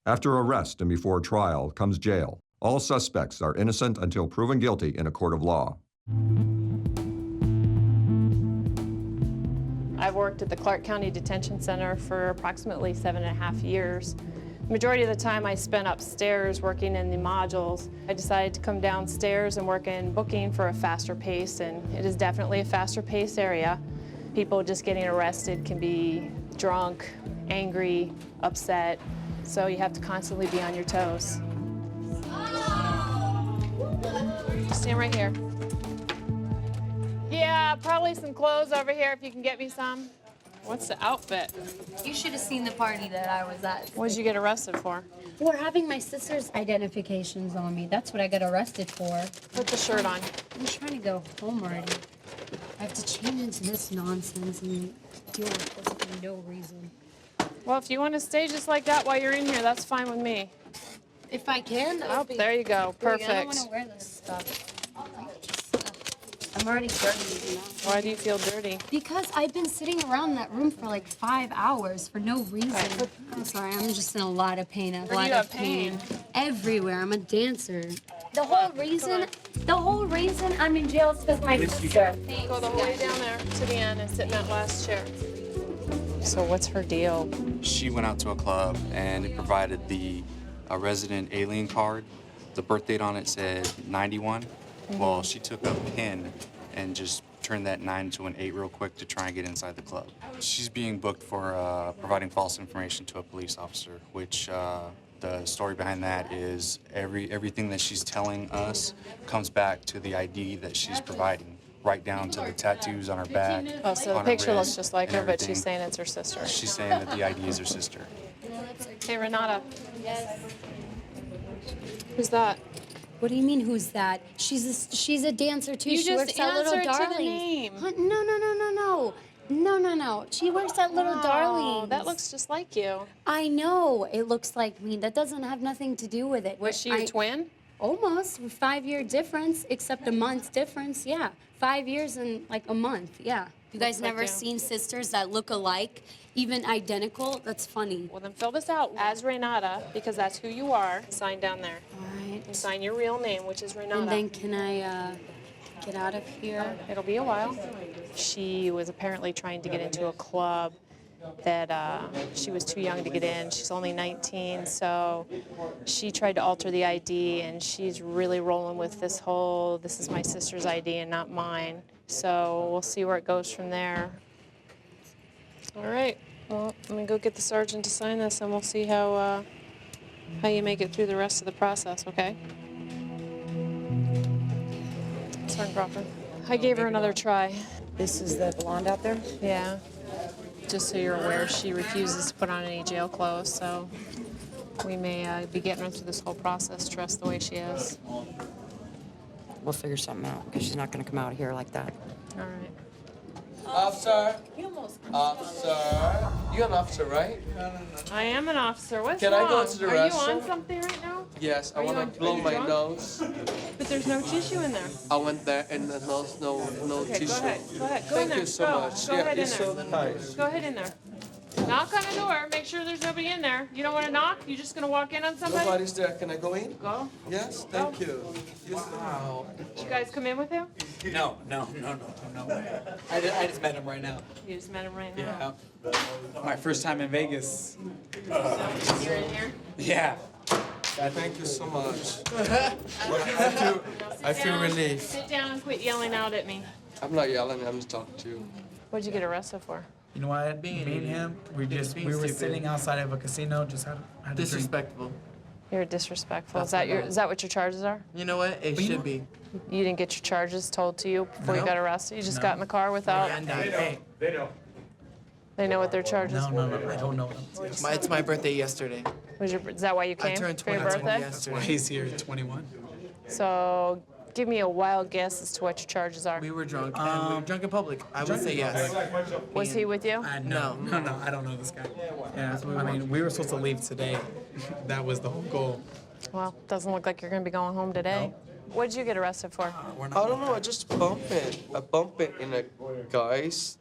After arrest and before trial comes jail. All suspects are innocent until proven guilty in a court of law. I've worked at the Clark County Detention Center for approximately 7.5 years. The majority of the time I spent upstairs working in the modules. I decided to come downstairs and work in booking for a faster pace, and it is definitely a faster paced area. People just getting arrested can be drunk, angry, upset, so you have to constantly be on your toes. Just stand right here. Yeah, probably some clothes over here if you can get me some. What's the outfit? You should have seen the party that I was at. What did you get arrested for? For having my sister's identifications on me. That's what I got arrested for. Put the shirt on. I'm trying to go home already. I have to change into this nonsense and deal with this for no reason. Well, if you want to stay just like that while you're in here, that's fine with me. If I can, Oh, there you go. Perfect. I don't want to wear this stuff. I'm already dirty now. Why do you feel dirty? Because I've been sitting around that room for like 5 hours for no reason. I'm sorry, I'm just in a lot of pain. Where do you have pain? Everywhere. I'm a dancer. The whole reason I'm in jail is because my sister. Go the whole way down there to the end and sit in that last chair. So what's her deal? She went out to a club and it provided the resident alien card. The birth date on it said 91. Well, she took a pin and just turned that 9 to an 8 real quick to try and get inside the club. She's being booked for providing false information to a police officer, which the story behind that is everything that she's telling us comes back to the ID that she's providing, right down to the tattoos on her back. Oh, so the on her picture looks wrist, just like and her, but everything. she's saying it's her sister. She's saying that the ID is her sister. Hey, Renata. Yes. Who's that? What do you mean, who's that? She's a dancer too. You She just works at Little answered to the Darlings. name. Huh, No. She works at Little Oh, Darlings. that looks just like you. I know. It looks like me. That doesn't have nothing to do with it. Was she your twin? Almost. 5-year difference, except a month difference. Yeah. 5 years and like a month. Yeah. You guys Looks like never you. seen sisters that look alike, even identical? That's funny. Well, then fill this out as Renata, because that's who you are. Sign down there. All right. And sign your real name, which is Renata. And then can I get out of here? It'll be a while. She was apparently trying to get into a club that she was too young to get in. She's only 19, so she tried to alter the ID, and she's really rolling with this whole, this is my sister's ID and not mine. So we'll see where it goes from there. All right, well, let me go get the sergeant to sign this, and we'll see how you make it through the rest of the process, okay? Sergeant Crawford. I gave her another try. This is the blonde out there? Yeah. Just so you're aware, she refuses to put on any jail clothes, so we may be getting her through this whole process dressed the way she is. We'll figure something out, because she's not going to come out here like that. All right. Officer. Officer. You're an officer, right? No. I am an officer. What's Can wrong? I go to the Are you restroom? on something right now? Yes, I Are you want on- to blow are you my drunk? nose. But there's no tissue in there. I went there and there's no Okay, tissue. go ahead. Go ahead. Go in Thank there. you so Go. much. Go Yeah, ahead in it's there. so nice. Go ahead in there. Knock on the door. Make sure there's nobody in there. You don't want to knock? You're just going to walk in on somebody? Nobody's there. Can I go in? Go. Yes, thank you. Wow. Did you guys come in with him? No way. I just met him right now. You just met him right now. Yeah. My first time in Vegas. You're in here? Yeah. Thank you so much. I feel down. relief. Sit down and quit yelling out at me. I'm not yelling, I'm just talking to you. What'd you get arrested for? You know what? Me and him, we were stupid. sitting outside of a casino, just had a drink. Disrespectful. You're disrespectful. That's Is that what your charges are? You know what? It should be. You didn't get your charges told to you before you No. got arrested? You just No. got in the car without... And hey, They know what their charges no, I don't know. It's my birthday yesterday. Is that why you came? I turned for your 21 birthday? yesterday. Why he's here at 21? So give me a wild guess as to what your charges are. We were drunk, and we were drunk in public. I would say yes. Was he with you? No, I don't know this guy. Yeah, I mean, we were supposed to leave today. That was the whole goal. Well, doesn't look like you're going to be going home today. What did you get arrested for? I don't know, I just bump it. I bump it in a guy's,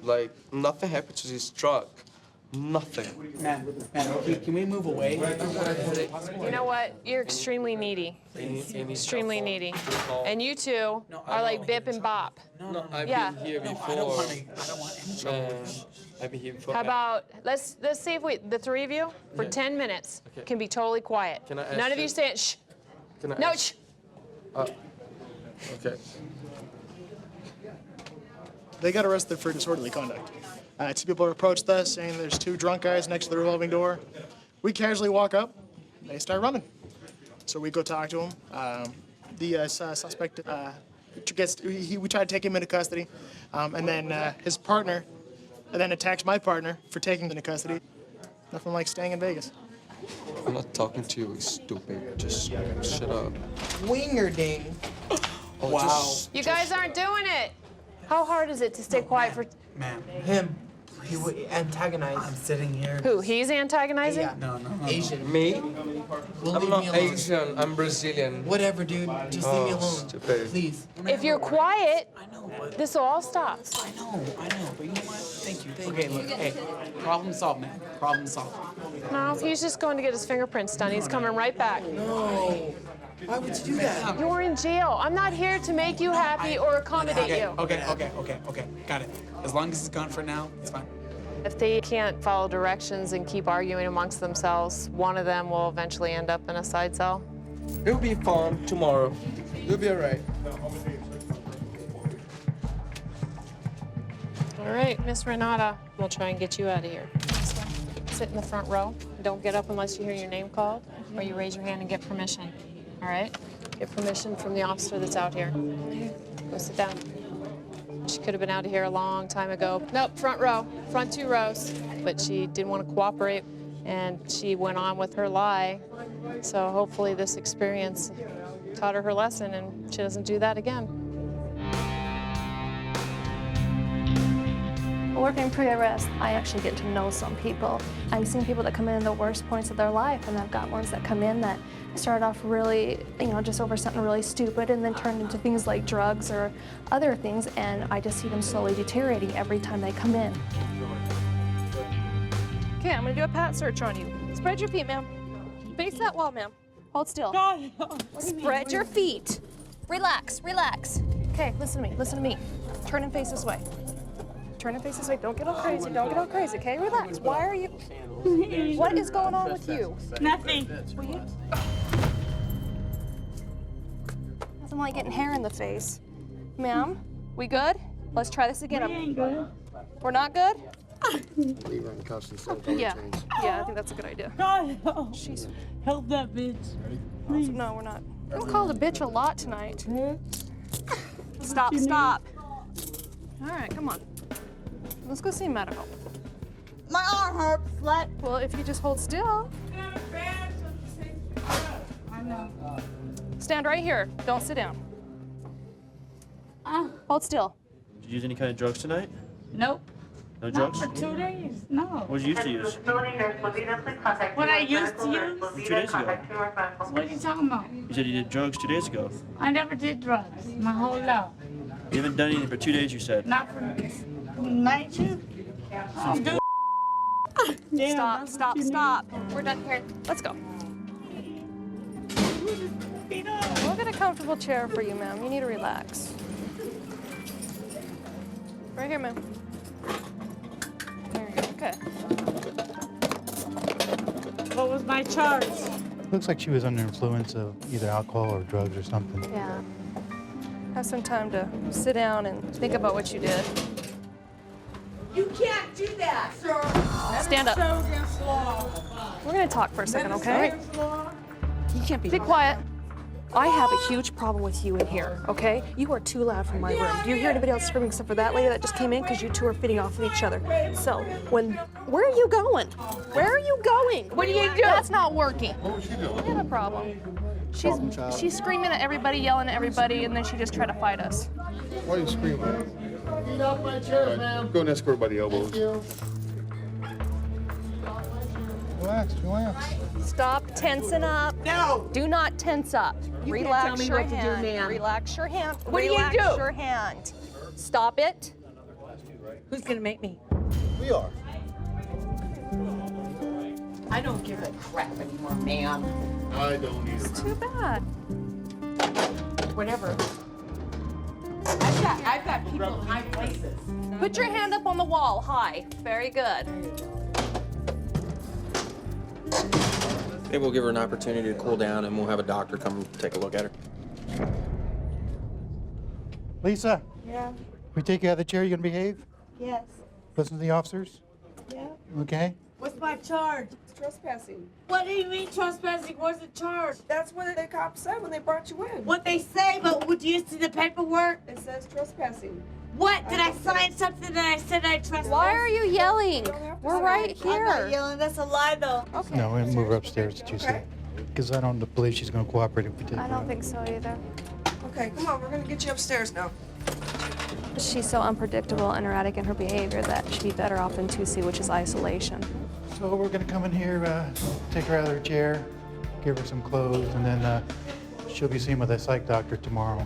like, nothing happened to his truck. Nothing. Man, can we move away? You know what? You're extremely needy. Extremely needy. And you two are like Bip and Bop. No, I've Yeah. been here I don't before. want any trouble. I've been here before. How about, let's see if the three of you, for 10 minutes, can be totally quiet. Can I ask None of you- you say, shh. Can I No, ask- shh. Okay. They got arrested for disorderly conduct. Two people approached us saying there's two drunk guys next to the revolving door. We casually walk up. They start running. So we go talk to them. The suspect we try to take him into custody. And then his partner then attacks my partner for taking him into custody. Nothing like staying in Vegas. I'm not talking to you, stupid. Just shut up. Wingerding. Oh, Wow. just- You guys aren't doing it. How hard is it to stay quiet for Ma'am, Him. He would antagonize. I'm sitting here. who? He's antagonizing? Yeah. No. Asian. Me? Well, I'm leave not me alone. Asian. I'm Brazilian. Whatever, dude. Just leave me alone. Stupid. Please. If you're quiet, I know, but this will all stop. I know. But you know what? Thank you. Okay, look. Hey, problem solved, man. Problem solved. No, he's just going to get his fingerprints done. He's coming right back. No. Why would you do that? You're in jail. I'm not here to make you happy or accommodate you. Okay. Got it. As long as it's gone for now, it's fine. If they can't follow directions and keep arguing amongst themselves, one of them will eventually end up in a side cell. It'll be fun tomorrow. You'll be alright. All right, Miss Renata, we'll try and get you out of here. Sit in the front row. Don't get up unless you hear your name called, or you raise your hand and get permission. All right? Get permission from the officer that's out here. Go sit down. She could have been out of here a long time ago. Nope, front row, front 2 rows. But she didn't want to cooperate, and she went on with her lie. So hopefully this experience taught her lesson, and she doesn't do that again. Working pre-arrest, I actually get to know some people. I've seen people that come in the worst points of their life, and I've got ones that come in that start off really, just over something really stupid and then turn into things like drugs or other things, and I just see them slowly deteriorating every time they come in. Okay, I'm gonna do a pat search on you. Spread your feet, ma'am. Face that wall, ma'am. Hold still. Spread your feet. Relax, relax. Okay, listen to me. Turn and face this way. Turn and face this way. Don't get all crazy. Don't get all crazy, okay? Relax. Why are you... What is going on with you? Nothing. Will you... Nothing like getting hair in the face. Ma'am, we good? Let's try this again. We ain't good. We're not good? Leave her in cuffs and set up Yeah. Yeah, I think that's a good idea. God, help. She's... Help that bitch. Please. No, we're not. I'm called a bitch a lot tonight. Stop. All right, come on. Let's go see medical. My arm hurts, slut. Well, if you just hold still. I know. Stand right here. Don't sit down. Hold still. Did you use any kind of drugs tonight? Nope. No Not drugs? for 2 days. No. What did you used to use? What I used to use? 2 days ago. What are you talking about? You said you did drugs 2 days ago. I never did drugs my whole life. You haven't done anything for 2 days, you said. Not for night shift. I don't do. Yeah, Stop. We're done here. Let's go. We'll get a comfortable chair for you, ma'am. You need to relax. Right here, ma'am. There you go. Okay. What was my charge? Looks like she was under influence of either alcohol or drugs or something. Yeah. Have some time to sit down and think about what you did. You can't do that, sir. Stand up. So against law. We're gonna talk for a second, okay? Against law. You can't be quiet. I have a huge problem with you in here, okay? You are too loud for my room. Do you hear anybody else screaming except for that lady that just came in? Because you two are feeding off of each other. So, where are you going? Where are you going? What are you doing? That's not working. What was she doing? We have a problem. She's screaming at everybody, yelling at everybody, and then she just tried to fight us. Why are you screaming? Get off my chair, ma'am. Go and escort by the elbows. Relax. Stop tensing up. No. Do not tense up. You can't Relax tell me your what to do, hand. ma'am. Relax your hand. What do you Relax do? your hand. Stop it. Who's gonna make me? We are. I don't give a crap anymore, ma'am. I don't either. It's too bad. Whatever. I've got people in high places. Put your hand up on the wall, high. Very good. Maybe we'll give her an opportunity to cool down and we'll have a doctor come take a look at her. Lisa, Yeah, we take you out of the chair, you gonna behave? yes, Listen to the officers? yeah. Okay? What's my charge? Trespassing. What do you mean trespassing? What's the charge? That's what the cops said when they brought you in. What they say, but do you see the paperwork? It says trespassing. What? Did I sign something that I said I trespassed? Why are you yelling? We're right I'm not here. yelling. That's a lie, though. Okay. No, we'll move her upstairs to 2C. Because I don't believe she's gonna cooperate if we take her I don't out. think so either. Okay, come on, we're gonna get you upstairs now. She's so unpredictable and erratic in her behavior that she'd be better off in 2C, which is isolation. So we're gonna come in here, take her out of her chair, give her some clothes, and then she'll be seen with a psych doctor tomorrow.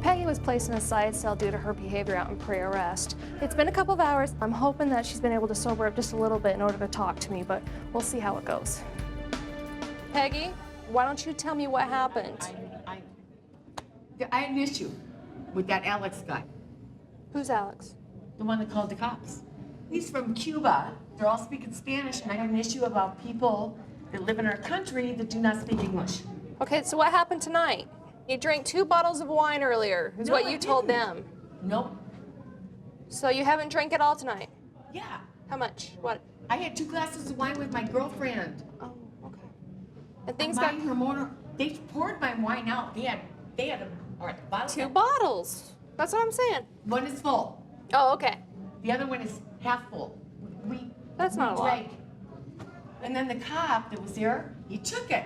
Peggy was placed in a side cell due to her behavior out in pre-arrest. It's been a couple of hours. I'm hoping that she's been able to sober up just a little bit in order to talk to me, but we'll see how it goes. Peggy, why don't you tell me what happened? I had an issue with that Alex guy, Who's Alex? the one that called the cops. He's from Cuba. They're all speaking Spanish, and I have an issue about people that live in our country that do not speak English. Okay, so what happened tonight? You drank 2 bottles of wine earlier, is No, what I you told didn't. them. Nope. So you haven't drank it all tonight? Yeah. How much? What? I had 2 glasses of wine with my girlfriend. Oh, okay. And things I'm got buying her motor. They poured my wine out. They had all right, the bottle. 2 bottles. That's what I'm saying. One is full. Oh, okay. The other one is half full. That's not a lot. drank. And then the cop that was there, he took it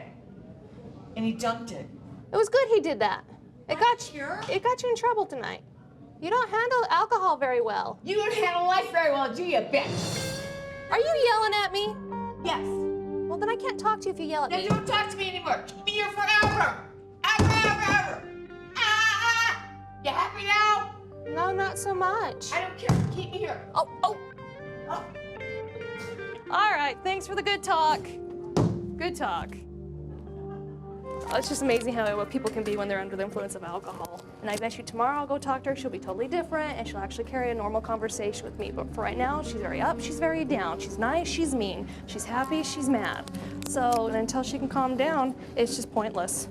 and he dumped it. It was good he did that. It got Sure. you in trouble tonight. You don't handle alcohol very well. You don't handle life very well, do you, bitch? Are you yelling at me? Yes. Well, then I can't talk to you if you yell at Then me. don't talk to me anymore. Keep me here forever. Ever. You happy now? No, not so much. I don't care. Keep me here. Oh. All right, thanks for the good talk. Good talk. It's just amazing what people can be when they're under the influence of alcohol. And I bet you tomorrow I'll go talk to her. She'll be totally different, and she'll actually carry a normal conversation with me. But for right now, she's very up, she's very down. She's nice, she's mean. She's happy, she's mad. So until she can calm down, it's just pointless.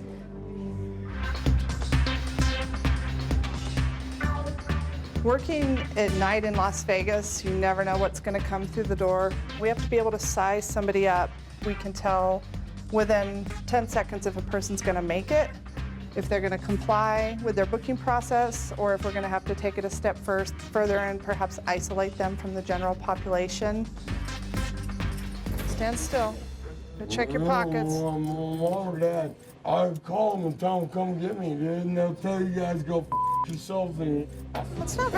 Working at night in Las Vegas, you never know what's gonna come through the door. We have to be able to size somebody up. We can tell within 10 seconds if a person's gonna make it, if they're gonna comply with their booking process, or if we're gonna have to take it a step further and perhaps isolate them from the general population. Stand still. Go check your pockets. Mom or Dad, I'd call them and tell them come get me, dude, and they'll tell you guys go f yourselves. And That's not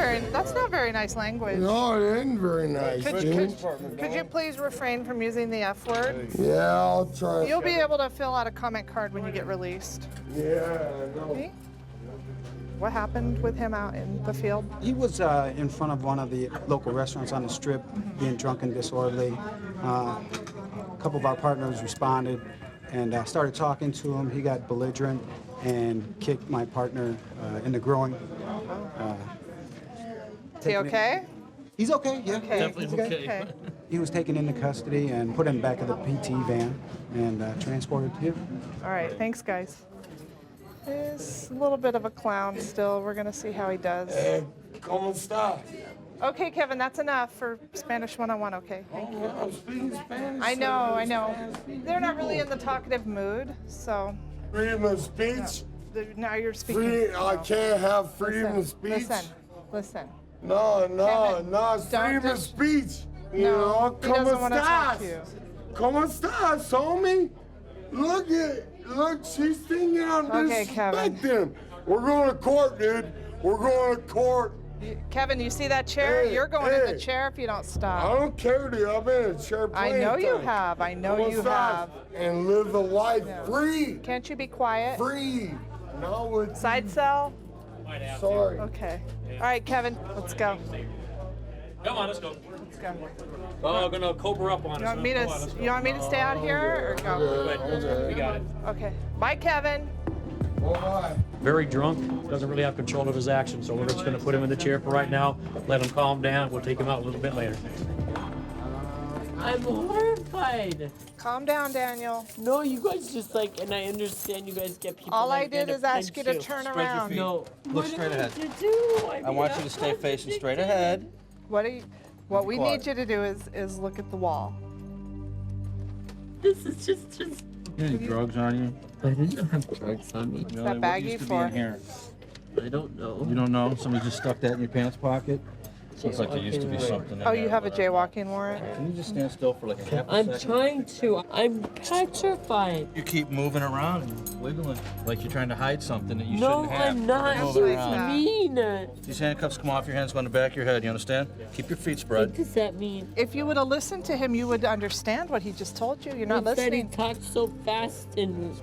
very nice language. no, it ain't very nice, Could you please refrain from using the F word? Yeah, I'll try. You'll be able to fill out a comment card when you get released. Yeah, I know. See? What happened with him out in the field? He was in front of one of the local restaurants on the Strip, being drunk and disorderly. A couple of our partners responded and started talking to him. He got belligerent and kicked my partner in the groin. Is he okay? He's okay, yeah. Okay. Definitely okay. He was taken into custody and put in the back of the PT van and transported here. All right, thanks, guys. He's a little bit of a clown still. We're gonna see how he does. ¿Cómo está? Okay, Kevin, that's enough for Spanish 101, okay? Thank you. I'm speaking Spanish. I know. They're not really in the talkative mood, so. Freedom of speech? Now you're speaking. I can't have freedom of speech? Listen. No, Kevin, it's freedom of speech. You know, he doesn't want to talk to you. ¿Cómo estás, homie? Look, she's thinking I'm Okay, Kevin. disrespecting. We're going to court, dude. We're going to court. Kevin, you see that chair? Hey, You're going in hey. the chair if you don't I stop. don't care, dude. I've been in a chair I plenty know of you times. have. I know ¿Cómo you estás? have. And live a life free. Can't you be quiet? Free. Not with Side cell? Sorry. Okay. All right, Kevin, let's go. Come on, let's go. Let's go. Oh, gonna cobra up on You us. want me to, Come on, let's go. you want me to stay out here or go? We got it. Okay. Bye, Kevin. Very drunk, doesn't really have control of his actions, so we're just gonna put him in the chair for right now, let him calm down, we'll take him out a little bit later. I'm horrified. Calm down, Daniel. No, you guys just like, and I understand you guys get people. All like I did that is ask you to pinch turn Spread your around. feet. No. Look What straight am I ahead. to do? I want you to stay facing straight ahead. What we need you to do is look at the wall. This is just. Any drugs on you? I didn't have drugs on me. What's that baggie for? I don't know. You don't know? Somebody just stuck that in your pants pocket? Looks like there used to be something in Oh, there. you have a jaywalking warrant? Can you just stand still for like a half a I'm second? trying to. I'm petrified. You keep moving around and wiggling like you're trying to hide something that you No, shouldn't have. I'm not. Keep What moving do you around. mean? These handcuffs come off, your hands go on the back of your head, you understand? Keep your feet What spread. does that mean? If you would have listened to him, you would understand what he just told you. You're not It's that he listening. talked so fast and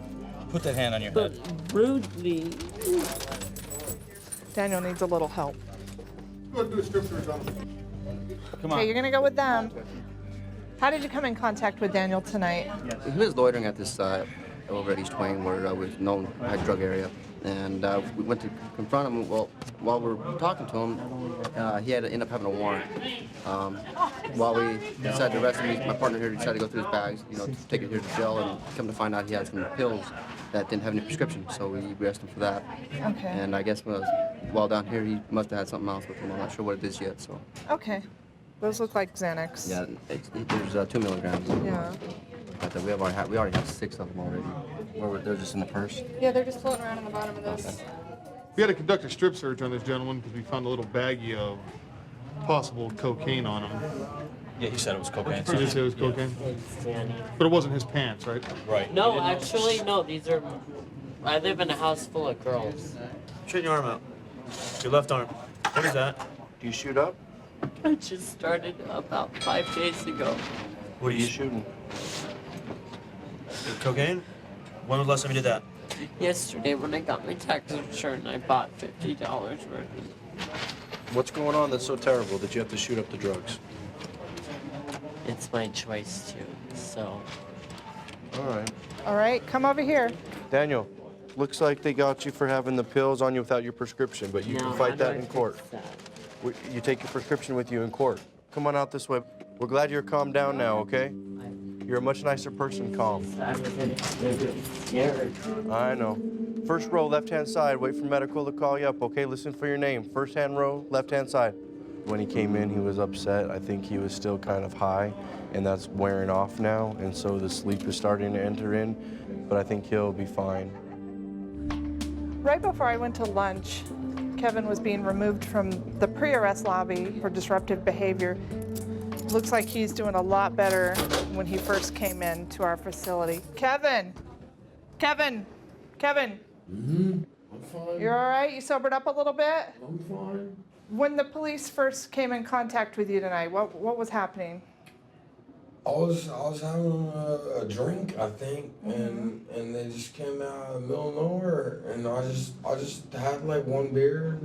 Put that hand on your but head. rudely. Daniel needs a little help. Come Okay, on. you're gonna go with them. How did you come in contact with Daniel tonight? He was loitering at this over at East Twain, where was known high drug area, and we went to confront him. Well, while we were talking to him, he had to end up having a warrant. While we decided to arrest him, my partner here decided to go through his bags, take it here to jail, and come to find out he had some pills that didn't have any prescription, so we arrested him for that. Okay. And I guess while down here, he must have had something else with him. I'm not sure what it is yet. So. Okay. Those look like Xanax. Yeah, there's 2 milligrams. Yeah. But we already have 6 of them already. They're just in the purse. Yeah, they're just floating around on the bottom of this. We had to conduct a strip search on this gentleman because we found a little baggie of possible cocaine on him. Yeah, he said it was cocaine. Did you say it was cocaine? But it wasn't his pants, right? Right. No, actually, no. These are. I live in a house full of girls. Straighten your arm out. Your left arm. What is that? Do you shoot up? I just started about 5 days ago. What are you shooting? Cocaine? When was the last time you did that? Yesterday, when I got my tax return, I bought $50 worth. What's going on that's so terrible that you have to shoot up the drugs? It's my choice to. So. All right. All right, come over here. Daniel, looks like they got you for having the pills on you without your prescription, but you No, can how fight do that I in court. fix that? You take your prescription with you in court. Come on out this way. We're glad you're calmed down now, okay? You're a much nicer person, calm. I was scared. I know. First row, left-hand side. Wait for medical to call you up, okay? Listen for your name. First-hand row, left-hand side. When he came in, he was upset. I think he was still kind of high, and that's wearing off now, and so the sleep is starting to enter in, but I think he'll be fine. Right before I went to lunch, Kevin was being removed from the pre-arrest lobby for disruptive behavior. Looks like he's doing a lot better when he first came in to our facility. Kevin! Kevin! Kevin! I'm fine. You're all right? You sobered up a little bit? I'm fine. When the police first came in contact with you tonight, what was happening? I was having a drink, I think, and they just came out of the middle of nowhere, and I just had like 1 beer,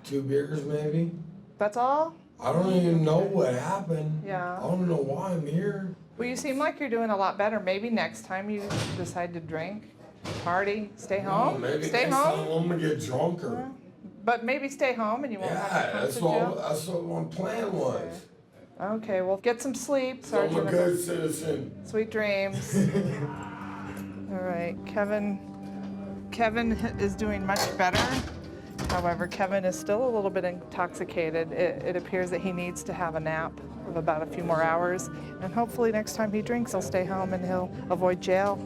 2 beers maybe. That's all? I don't even know what happened. Yeah. I don't know why I'm here. Well, you seem like you're doing a lot better. Maybe next time you decide to drink, party, stay home. Maybe Stay next home. time I'm gonna get drunker. But maybe stay home and you won't have to Yeah, come that's to jail. what my plan was. Okay, well, get some sleep, So I'm a Sergeant. good citizen. Sweet dreams. All right, Kevin is doing much better. However, Kevin is still a little bit intoxicated. It appears that he needs to have a nap of about a few more hours. And hopefully next time he drinks, he'll stay home and he'll avoid jail.